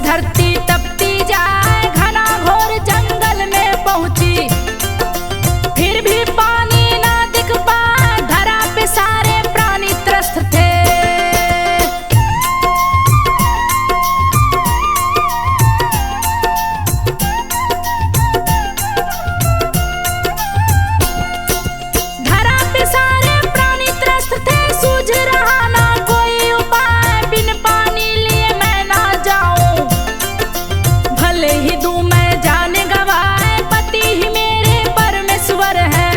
धरती तपती जाए, घना घोर जंगल में पहुंची, फिर भी पानी ना दिख पाए, धरा पे सारे प्राणी त्रस्त थे। धरा पे सारे प्राणी त्रस्त थे, सूझ रहा ना कोई उपाय, बिन पानी लिए मैं ना जाऊं, भले ही दूं मैं जान गवाए, पति ही मेरे परमेश्वर है,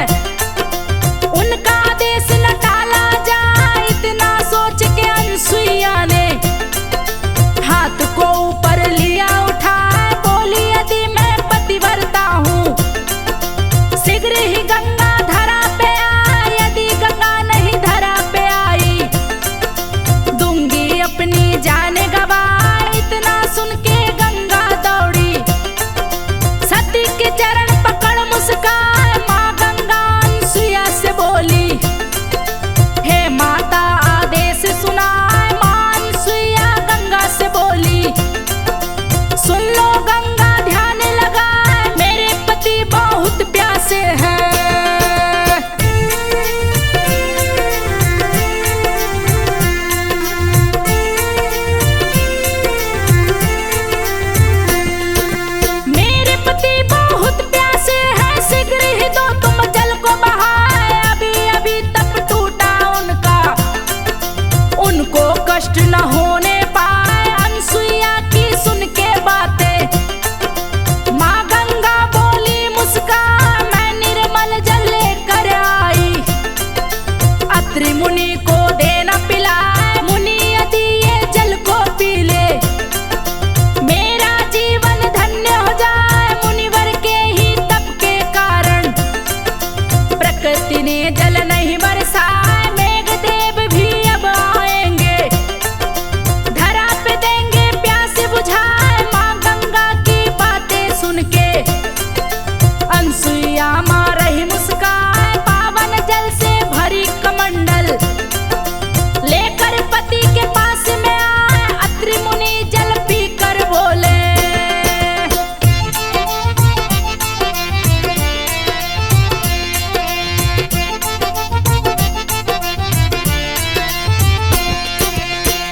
उनका आदेश न टाला जाए। इतना सोच के अनसुईया ने हाथ को ऊपर लिया उठाए, बोली यदि मैं पतिव्रता हूँ, शीघ्र ही गंगा धरा पे आए, यदि गंगा नहीं धरा पे आई, दूंगी अपनी जान गवाए। इतना सुन के गंगा दौड़ी, सती के चरण पकड़ मुस्काए, माँ गंगा अनसुईया से बोली, हे माता आदेश सुनाए। माँ अनसुईया गंगा से बोली, सुन लो गंगा ध्यान लगाए, मेरे पति बहुत प्यासे हैं। मेरे पति बहुत प्यासे हैं, शीघ्र ही दो तुम जल को बहाए, अभी अभी तप टूटा उनका, उनको कष्ट न होने पाए। अनसुईया की सुन के बातें माँ गंगा बोली मुस्कान, मैं निर्मल जल लेकर आई, अत्रि मुनि को देना पिलाए, मुनि यदि ये जल को पी ले, मेरा जीवन धन्य हो जाए। मुनिवर के ही तप के कारण प्रकृति ने जल नहीं बरसाए, मेघदेव भी अब आएंगे, धरा पे देंगे प्यास बुझाए। माँ गंगा की बातें सुन के अनसुईया माँ रही मुस्काए, पावन जल से भरी कमंडल लेकर पति के पास में आए, अत्रि मुनि जल पीकर बोले,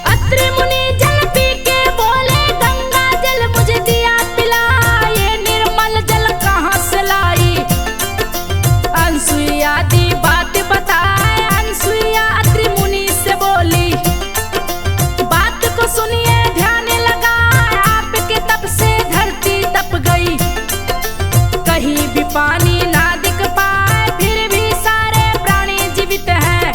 अत्रि मुनि जल पी के बोले, गंगा जल मुझे दिया पिला, ये निर्मल जल कहाँ से लाई। अनसुईया दी बात बताए, अनसुईया अत्रि मुनि से बोली, बात को सुनिए ध्यान लगाए, आपके तप से धरती तप गई, कहीं भी पानी ना दिख पाए, फिर भी सारे प्राणी जीवित हैं,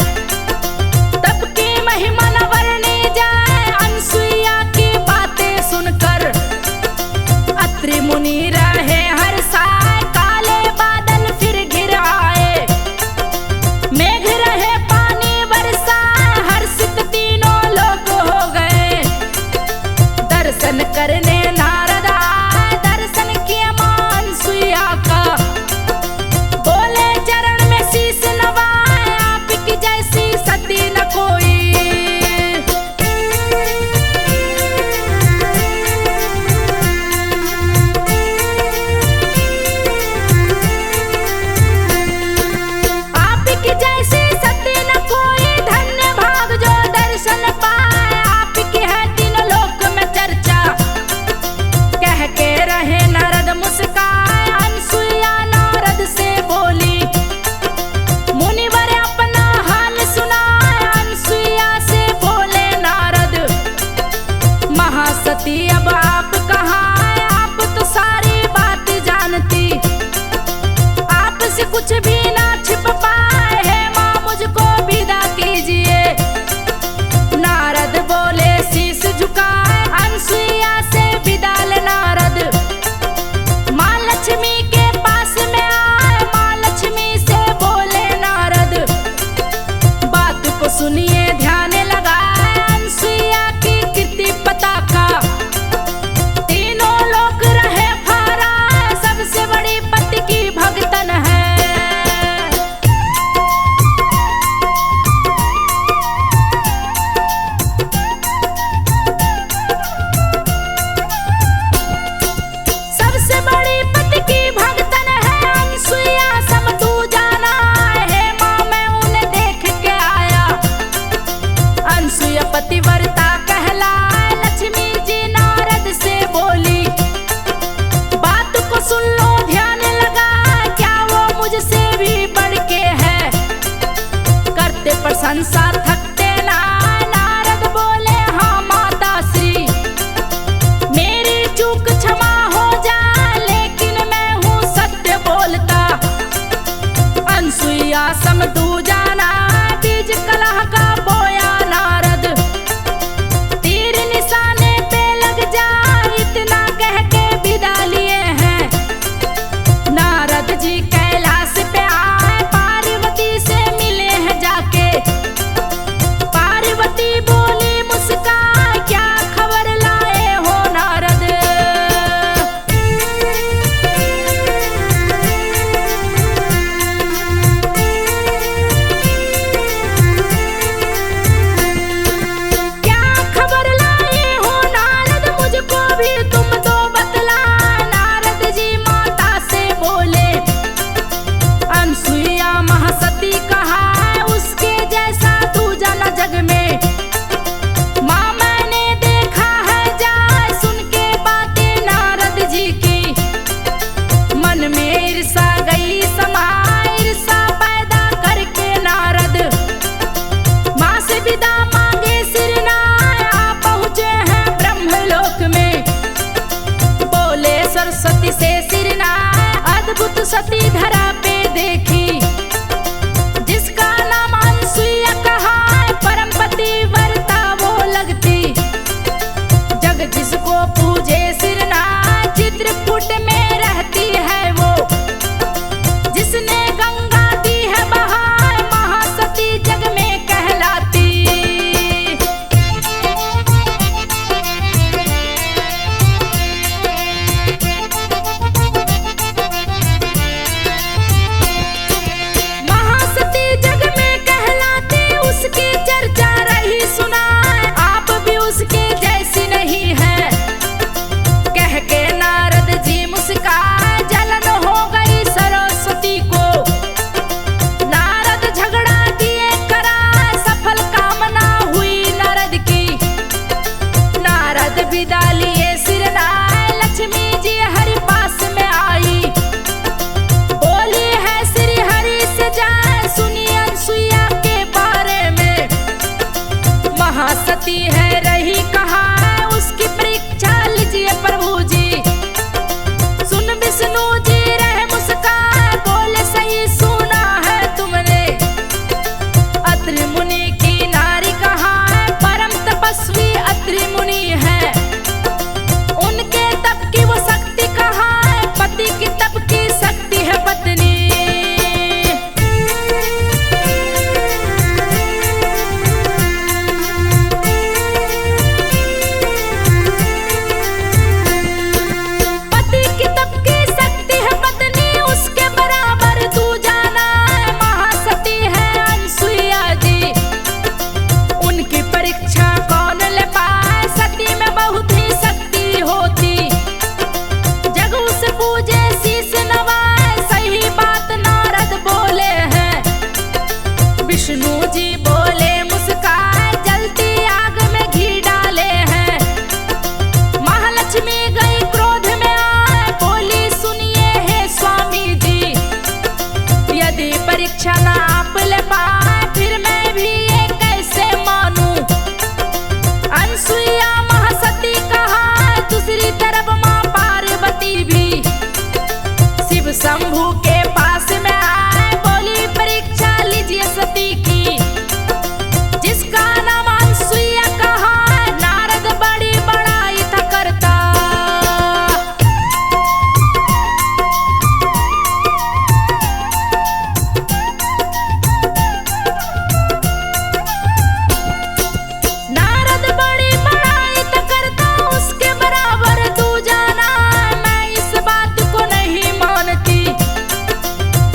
तप की महिमा न वर्णी जाए। अनसुईया की बातें सुनकर अत्रि मुनि रहे हर्षाए, काले बादल फिर घिर आए, मेघ रहे पानी बरसाए, हर्षित तीनों लोग हो गए, सती धरा पे देखी, जिसका नाम अनसुईया कहा है, परम पतिव्रता वो लगती। जग जिसको पूजे सिरना, चित्रकूट में रहती है वो, जिसने गंगा दी है बहार, महासती जग में कहलाती। महासती जग में कहलाती, उसकी चर्चा रही सुनाए, आप भी उसके जैसी नहीं है। कह के नारद जी मुस्काए, जलन हो गई सरस्वती को। नारद झगड़ा किए कराए, सफल कामना हुई नारद की। नारद विदा लिए सिरनाए, लक्ष्मी जी हरि पास में आई। बोली है श्री हरि से जाए, सुनिए अनसुईया के बारे में। महासती है रही कहा है, उसकी परीक्षा लीजिए प्रभु जी। सुन विष्णु जी रहे मुस्काए, बोले सही सुना है तुमने। अत्रि मुनि की नारी कहा है, परम तपस्वी अत्रि मुनि है। उनके तप की वो शक्ति कहा है, पति की तप की शक्ति है पत्नी। पति की तप की शक्ति है पत्नी, उसके बराबर तू जाना है। महासती है अनसुईया जी, उनकी परीक्षा कौन ले पाए, सती में बहुत ही शक्ति होती। जग उसे पूजे शीस नवाए, सही बात नारद बोले हैं। विष्णु जी बोले मुस्काए, जलती आग में घी डाले हैं। महालक्ष्मी गई क्रोध में आए, बोली सुनिए हे स्वामी जी। यदि परीक्षा ना आप ले पाए, फिर मैं भी ये कैसे मानूं। अनसुईया महासती कहा, दूसरी तरफ माँ पार्वती भी शिव शंभु के पास में आए। बोली परीक्षा लीजिए सती की, जिसका नाम अनसुईया कहा है। नारद बड़ी बड़ाई था करता। नारद बड़ी बड़ाई था करता, उसके बराबर तू जाना है। मैं इस बात को नहीं मानती,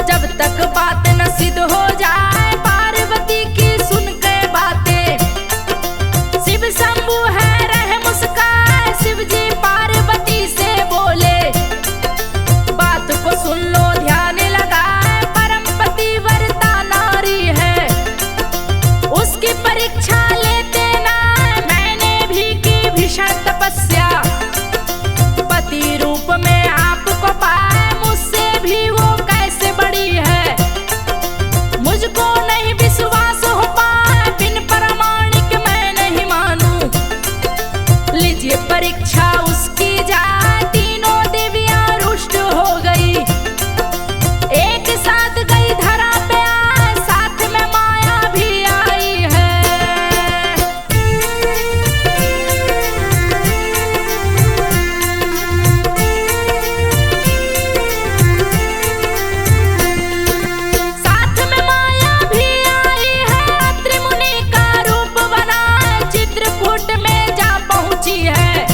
जब तक बात न सिद्ध हो जाए। पार्वती की सुन के बातें, शिव शंभु है रहे मुस्काए। शिव जी पार्वती से बोले, बात को सुन लो ध्यान लगाए। परम पतिव्रता नारी है, उसकी परीक्षा लेते ना। मैंने भी की भीषण तपस्या, पति रूप में आपको पाए। मुझसे भी वो कैसे बड़ी है, मुझको नहीं विश्वास हो पाए। बिन प्रमाणिक मैं नहीं मानूं। लीजिए परीक्षा उसकी जाए, तीनों देवियां रुष्ट हो गई। एक साथ गई धरा पे आए, साथ में माया भी आई है। साथ में माया भी आई है, अत्रि मुनि का रूप बना है। चित्रकूट में जा पहुंची है,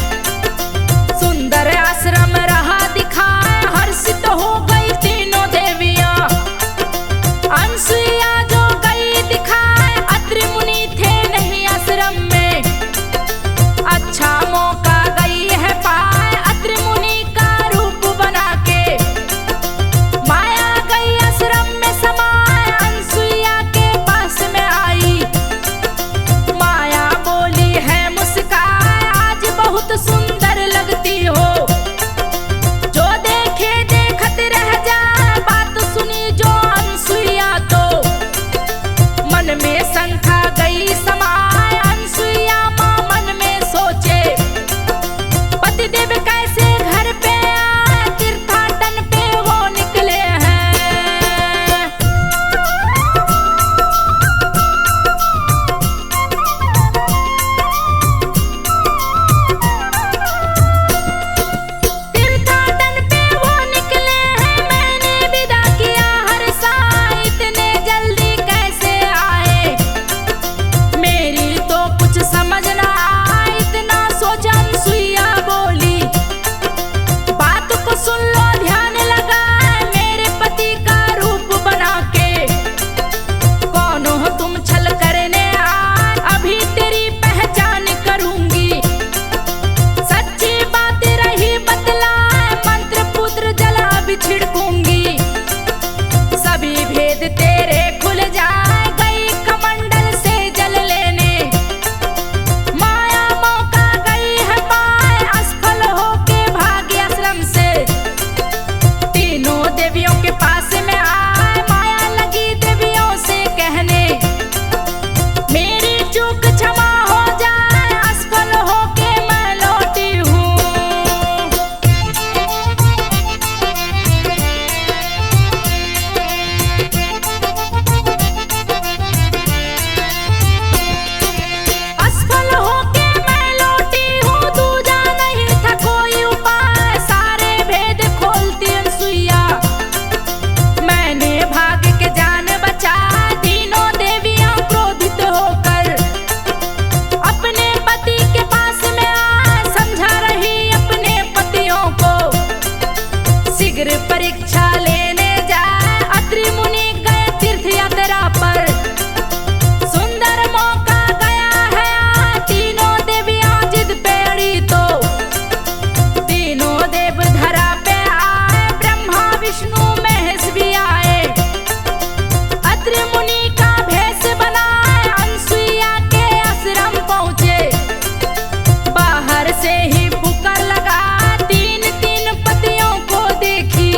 से ही पुकार लगा, तीन तीन पतियों को देखी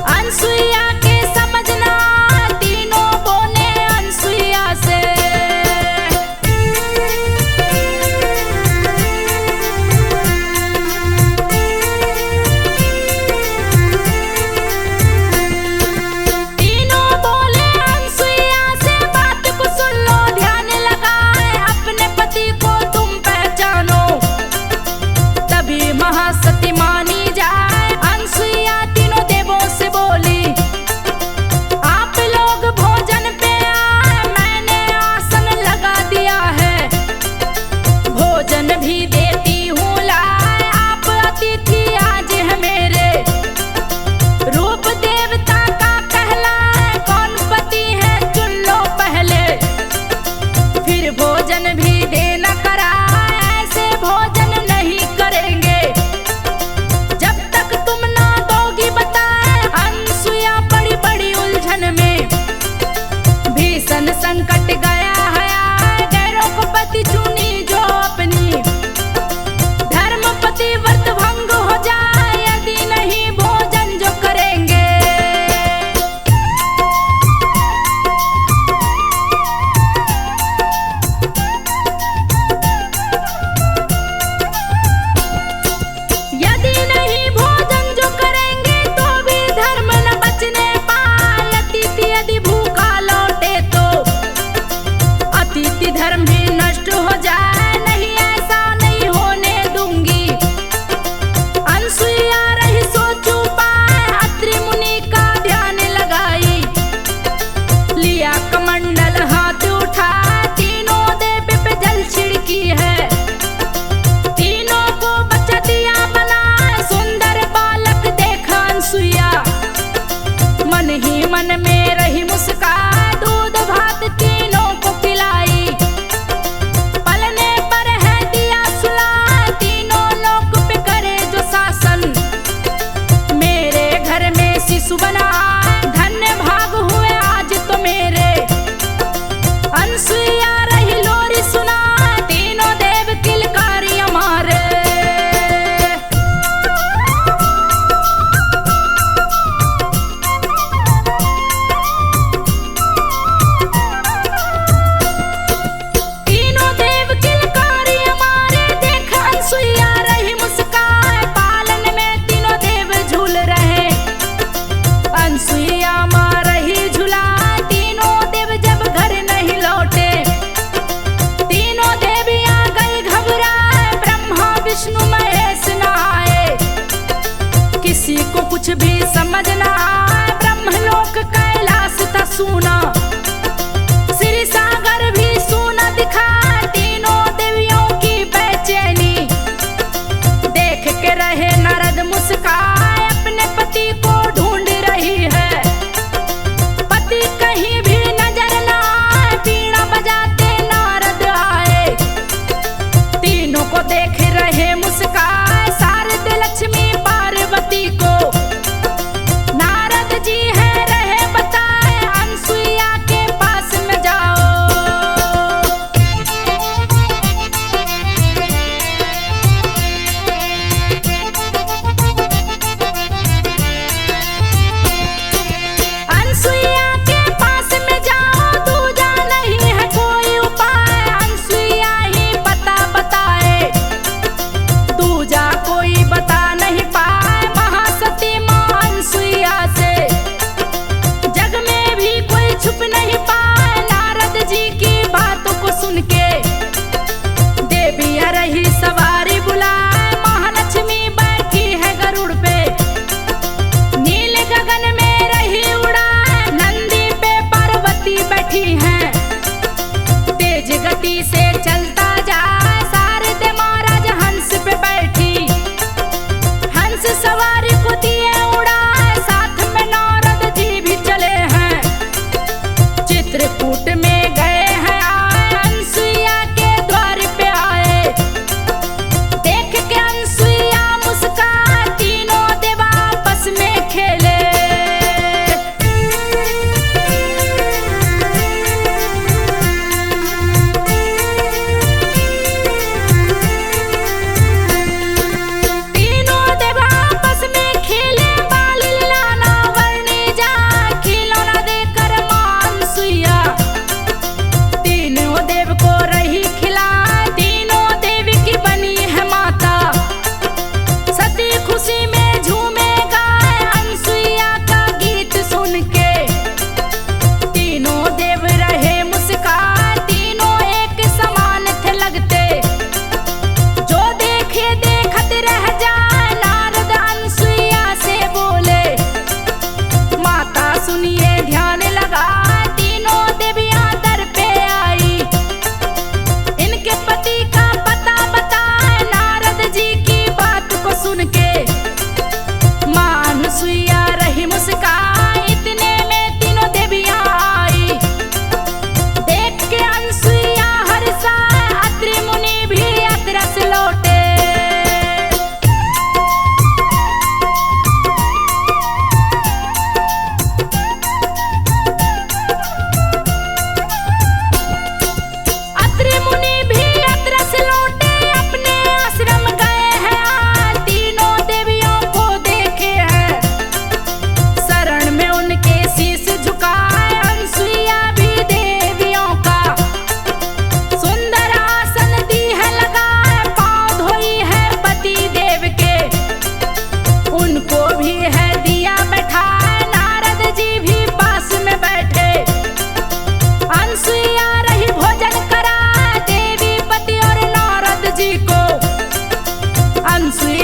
अनसुईया के समझना, तीनों बोले अनसुईया से। तीनों बोले अनसुईया से, बात को सुन लो ध्यान लगाए, अपने पति को तुम पहचानो तभी महासती मानी जाए। अनसुईया तीनों देवों से बोली, आप लोग भोजन पे आए, मैंने आसन लगा दिया है, भोजन भी देती हूँ लाए, आप अतिथि आज है मेरे। रूप देवता का कहलाए, कौन पति है चुन लो पहले, फिर भोजन भी देना कराए, ऐसे भोजन नहीं करेंगे जब तक तुम ना दोगी बताए। अनसुईया बड़ी बड़ी उलझन में, भीषण संकट गया है, गैरों को पति चुनी जो अपनी, धर्म पति व्रत भंग हो जाए यदि नहीं भोजन जो करेंगे। यदि नहीं भोजन जो करेंगे तो भी धर्म न बचने पाए, अतिथि यदि भूखा लौटे तो अतिथि धर्म भी नष्ट हो जाए, नहीं ऐसा नहीं होने दूंगी। अनसुईया रही सोचू पाए, अत्रि मुनि का ध्यान लगाई, लिया कमंडल हाथ उठा, तीनों देव पे जल छिड़की है, तीनों को बच्चा दिया बना, सुंदर बालक देखा अनसुईया, मन ही मन में रही मुस्कान, दूध भात तीनों को पिलाई, पलने पर है दिया सुला, तीनों लोक पे करे जो शासन, मेरे घर में शिशु बना, धन्य भाग हुए आज तो मेरे। अनसुईया रही लोरी सुना, तीनों देव किलकारी हमारे। तीनों देव किलकारी हमारे, देखा अनसुईया रही मुस्काए, पालन में तीनों देव झूल रहे, अनसुईया माँ रही झूला, तीनों देव जब घर नहीं लौटे, तीनों देव आ गए घबराए, ब्रह्मा विष्णु महेश न आए, किसी को कुछ भी समझ न आए, ब्रह्मलोक कैलाश था सूना, श्री सागर भी सूना दिखा, तीनों देवियों की बेचैनी देख के रहे नारद मुस्काए, अपने पति को ढूंढ रही है, पति कहीं भी नजर न आए, बीड़ा बजाते नारद आए, तीनों को देख रहे मुस्काए, शारदे लक्ष्मी पार्वती को नारद जी है रहे बताए, अनसुईया के पास में जाओ। अनसुईया के पास में जाओ, दूजा नहीं है कोई उपाय, अनसुईया ही बता बताए, दूजा कोई बता नहीं हंस